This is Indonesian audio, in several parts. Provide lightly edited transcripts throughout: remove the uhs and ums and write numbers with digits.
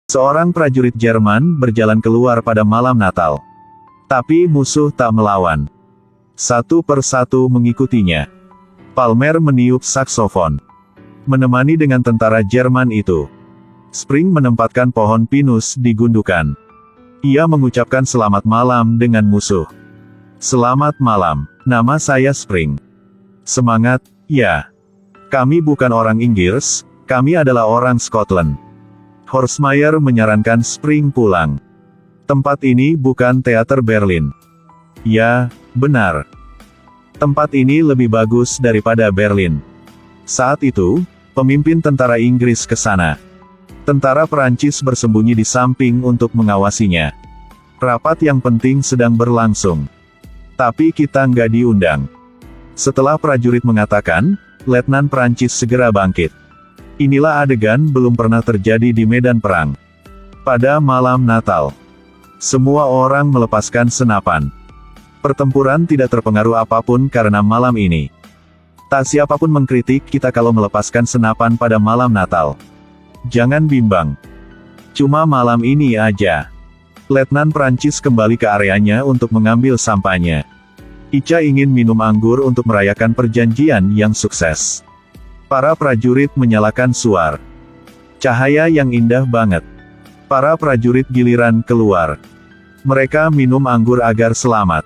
Seorang prajurit Jerman berjalan keluar pada malam Natal. Tapi musuh tak melawan. Satu persatu mengikutinya. Palmer meniup saksofon. Menemani dengan tentara Jerman itu. Spring menempatkan pohon pinus di gundukan. Ia mengucapkan selamat malam dengan musuh. Selamat malam, nama saya Spring. Semangat, ya. Kami bukan orang Inggris, kami adalah orang Scotland. Horstmeyer menyarankan Spring pulang. Tempat ini bukan teater Berlin. Ya, benar. Tempat ini lebih bagus daripada Berlin. Saat itu, pemimpin tentara Inggris ke sana. Tentara Perancis bersembunyi di samping untuk mengawasinya. Rapat yang penting sedang berlangsung. Tapi kita nggak diundang. Setelah prajurit mengatakan, Letnan Perancis segera bangkit. Inilah adegan belum pernah terjadi di medan perang. Pada malam Natal, semua orang melepaskan senapan. Pertempuran tidak terpengaruh apapun karena malam ini. Tak siapapun mengkritik kita kalau melepaskan senapan pada malam Natal. Jangan bimbang. Cuma malam ini aja. Letnan Perancis kembali ke areanya untuk mengambil sampahnya. Ica ingin minum anggur untuk merayakan perjanjian yang sukses. Para prajurit menyalakan suar. Cahaya yang indah banget. Para prajurit giliran keluar. Mereka minum anggur agar selamat.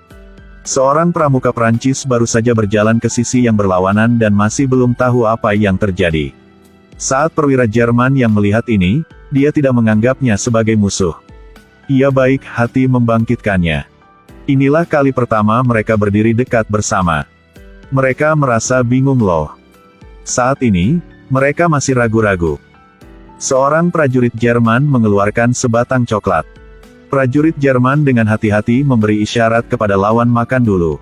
Seorang pramuka Prancis baru saja berjalan ke sisi yang berlawanan dan masih belum tahu apa yang terjadi. Saat perwira Jerman yang melihat ini, dia tidak menganggapnya sebagai musuh. Ia baik hati membangkitkannya. Inilah kali pertama mereka berdiri dekat bersama. Mereka merasa bingung loh. Saat ini, mereka masih ragu-ragu. Seorang prajurit Jerman mengeluarkan sebatang coklat. Prajurit Jerman dengan hati-hati memberi isyarat kepada lawan makan dulu.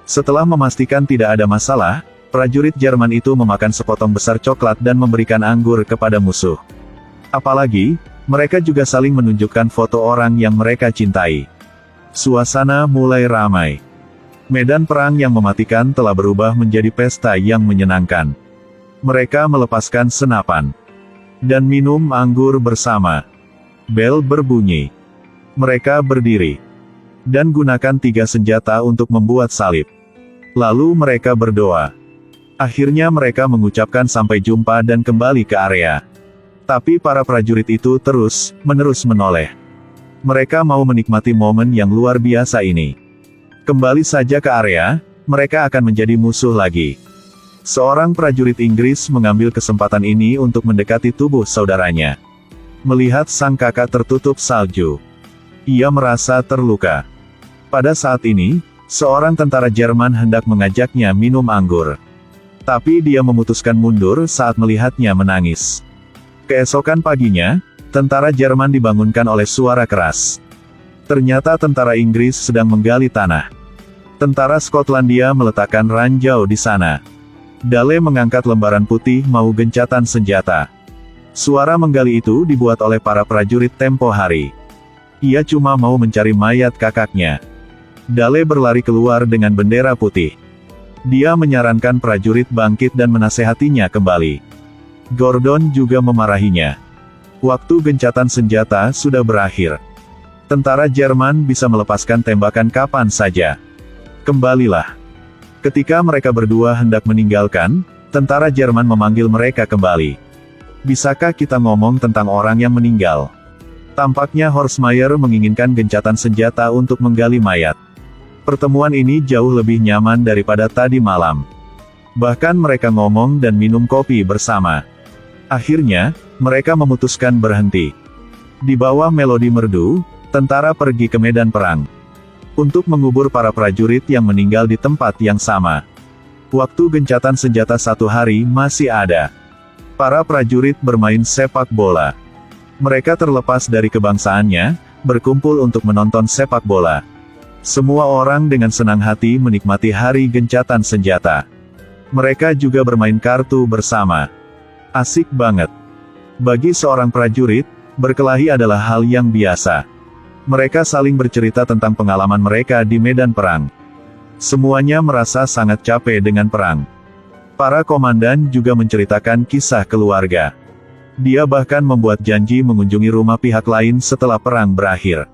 Setelah memastikan tidak ada masalah, prajurit Jerman itu memakan sepotong besar coklat dan memberikan anggur kepada musuh. Apalagi, mereka juga saling menunjukkan foto orang yang mereka cintai. Suasana mulai ramai. Medan perang yang mematikan telah berubah menjadi pesta yang menyenangkan. Mereka melepaskan senapan dan minum anggur bersama. Bel berbunyi. Mereka berdiri dan gunakan 3 senjata untuk membuat salib. Lalu mereka berdoa. Akhirnya mereka mengucapkan sampai jumpa dan kembali ke area. Tapi para prajurit itu terus-menerus menoleh. Mereka mau menikmati momen yang luar biasa ini. Kembali saja ke area, mereka akan menjadi musuh lagi. Seorang prajurit Inggris mengambil kesempatan ini untuk mendekati tubuh saudaranya. Melihat sang kakak tertutup salju, ia merasa terluka. Pada saat ini, seorang tentara Jerman hendak mengajaknya minum anggur. Tapi dia memutuskan mundur saat melihatnya menangis. Keesokan paginya, tentara Jerman dibangunkan oleh suara keras. Ternyata tentara Inggris sedang menggali tanah. Tentara Skotlandia meletakkan ranjau di sana. Dale mengangkat lembaran putih mau gencatan senjata. Suara menggali itu dibuat oleh para prajurit tempo hari. Ia cuma mau mencari mayat kakaknya. Dale berlari keluar dengan bendera putih. Dia menyarankan prajurit bangkit dan menasehatinya kembali. Gordon juga memarahinya. Waktu gencatan senjata sudah berakhir. Tentara Jerman bisa melepaskan tembakan kapan saja. Kembalilah. Ketika mereka berdua hendak meninggalkan, tentara Jerman memanggil mereka kembali. Bisakah kita ngomong tentang orang yang meninggal? Tampaknya Horstmeyer menginginkan gencatan senjata untuk menggali mayat. Pertemuan ini jauh lebih nyaman daripada tadi malam. Bahkan mereka ngomong dan minum kopi bersama. Akhirnya, mereka memutuskan berhenti. Di bawah melodi merdu, tentara pergi ke medan perang. Untuk mengubur para prajurit yang meninggal di tempat yang sama. Waktu gencatan senjata 1 hari masih ada. Para prajurit bermain sepak bola. Mereka terlepas dari kebangsaannya, berkumpul untuk menonton sepak bola. Semua orang dengan senang hati menikmati hari gencatan senjata. Mereka juga bermain kartu bersama. Asik banget. Bagi seorang prajurit, berkelahi adalah hal yang biasa. Mereka saling bercerita tentang pengalaman mereka di medan perang. Semuanya merasa sangat capek dengan perang. Para komandan juga menceritakan kisah keluarga. Dia bahkan membuat janji mengunjungi rumah pihak lain setelah perang berakhir.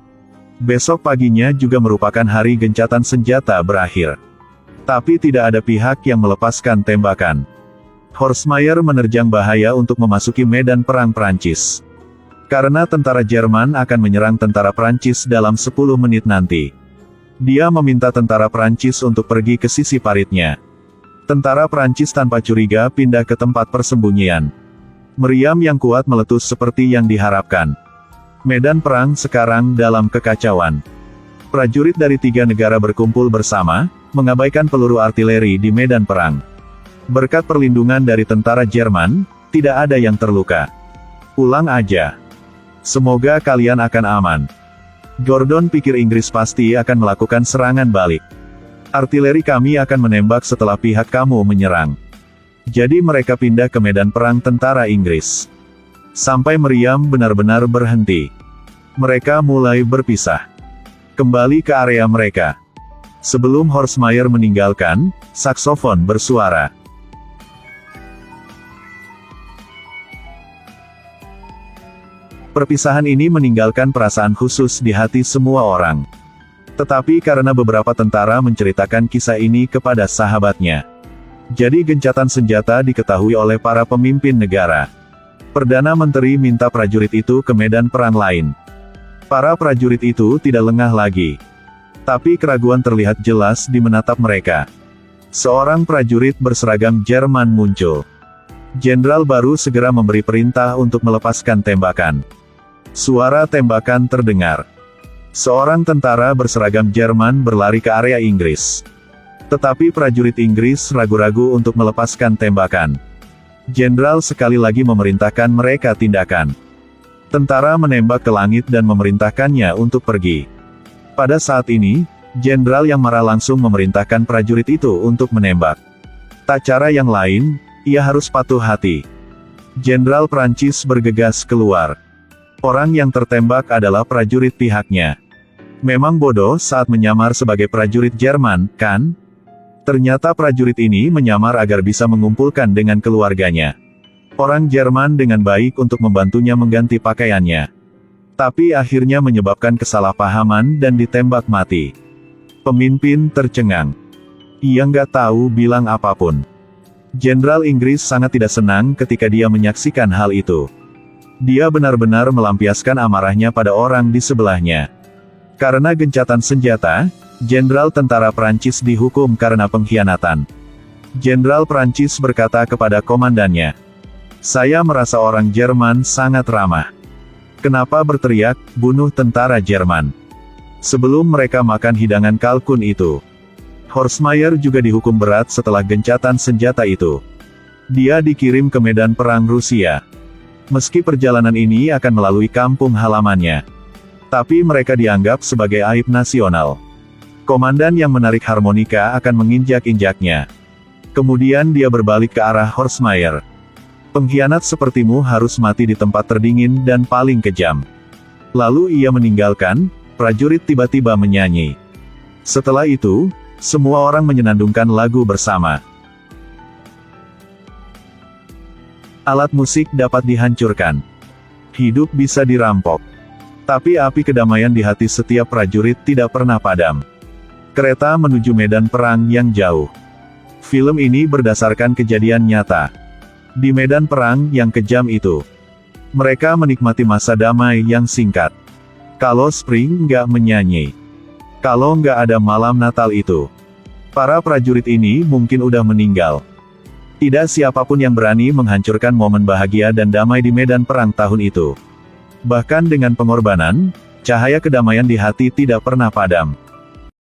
Besok paginya juga merupakan hari gencatan senjata berakhir. Tapi tidak ada pihak yang melepaskan tembakan. Horstmeyer menerjang bahaya untuk memasuki medan perang Prancis. Karena tentara Jerman akan menyerang tentara Prancis dalam 10 menit nanti. Dia meminta tentara Prancis untuk pergi ke sisi paritnya. Tentara Prancis tanpa curiga pindah ke tempat persembunyian. Meriam yang kuat meletus seperti yang diharapkan. Medan perang sekarang dalam kekacauan. Prajurit dari 3 negara berkumpul bersama, mengabaikan peluru artileri di medan perang. Berkat perlindungan dari tentara Jerman, tidak ada yang terluka. Ulang aja. Semoga kalian akan aman. Gordon pikir Inggris pasti akan melakukan serangan balik. Artileri kami akan menembak setelah pihak kamu menyerang. Jadi mereka pindah ke medan perang tentara Inggris. Sampai meriam benar-benar berhenti. Mereka mulai berpisah. Kembali ke area mereka. Sebelum Horstmeyer meninggalkan, saksofon bersuara. Perpisahan ini meninggalkan perasaan khusus di hati semua orang. Tetapi karena beberapa tentara menceritakan kisah ini kepada sahabatnya. Jadi gencatan senjata diketahui oleh para pemimpin negara. Perdana Menteri minta prajurit itu ke medan perang lain. Para prajurit itu tidak lengah lagi. Tapi keraguan terlihat jelas di menatap mereka. Seorang prajurit berseragam Jerman muncul. Jenderal baru segera memberi perintah untuk melepaskan tembakan. Suara tembakan terdengar. Seorang tentara berseragam Jerman berlari ke area Inggris. Tetapi prajurit Inggris ragu-ragu untuk melepaskan tembakan. Jenderal sekali lagi memerintahkan mereka tindakan. Tentara menembak ke langit dan memerintahkannya untuk pergi. Pada saat ini, jenderal yang marah langsung memerintahkan prajurit itu untuk menembak. Tak cara yang lain, ia harus patuh hati. Jenderal Prancis bergegas keluar. Orang yang tertembak adalah prajurit pihaknya. Memang bodoh saat menyamar sebagai prajurit Jerman, kan? Ternyata prajurit ini menyamar agar bisa mengumpulkan dengan keluarganya. Orang Jerman dengan baik untuk membantunya mengganti pakaiannya. Tapi akhirnya menyebabkan kesalahpahaman dan ditembak mati. Pemimpin tercengang. Ia nggak tahu bilang apapun. Jenderal Inggris sangat tidak senang ketika dia menyaksikan hal itu. Dia benar-benar melampiaskan amarahnya pada orang di sebelahnya. Karena gencatan senjata, Jenderal tentara Prancis dihukum karena pengkhianatan. Jenderal Prancis berkata kepada komandannya, "Saya merasa orang Jerman sangat ramah. Kenapa berteriak, 'Bunuh tentara Jerman'?" Sebelum mereka makan hidangan kalkun itu. Horstmeyer juga dihukum berat setelah gencatan senjata itu. Dia dikirim ke medan perang Rusia. Meski perjalanan ini akan melalui kampung halamannya. Tapi mereka dianggap sebagai aib nasional. Komandan yang menarik harmonika akan menginjak-injaknya. Kemudian dia berbalik ke arah Horstmeyer. "Pengkhianat sepertimu harus mati di tempat terdingin dan paling kejam." Lalu ia meninggalkan, prajurit tiba-tiba menyanyi. Setelah itu, semua orang menyenandungkan lagu bersama. Alat musik dapat dihancurkan. Hidup bisa dirampok. Tapi api kedamaian di hati setiap prajurit tidak pernah padam. Kereta menuju medan perang yang jauh. Film ini berdasarkan kejadian nyata. Di medan perang yang kejam itu, mereka menikmati masa damai yang singkat. Kalau Spring nggak menyanyi, kalau nggak ada malam Natal itu, para prajurit ini mungkin udah meninggal. Tidak siapapun yang berani menghancurkan momen bahagia dan damai di medan perang tahun itu. Bahkan dengan pengorbanan, cahaya kedamaian di hati tidak pernah padam.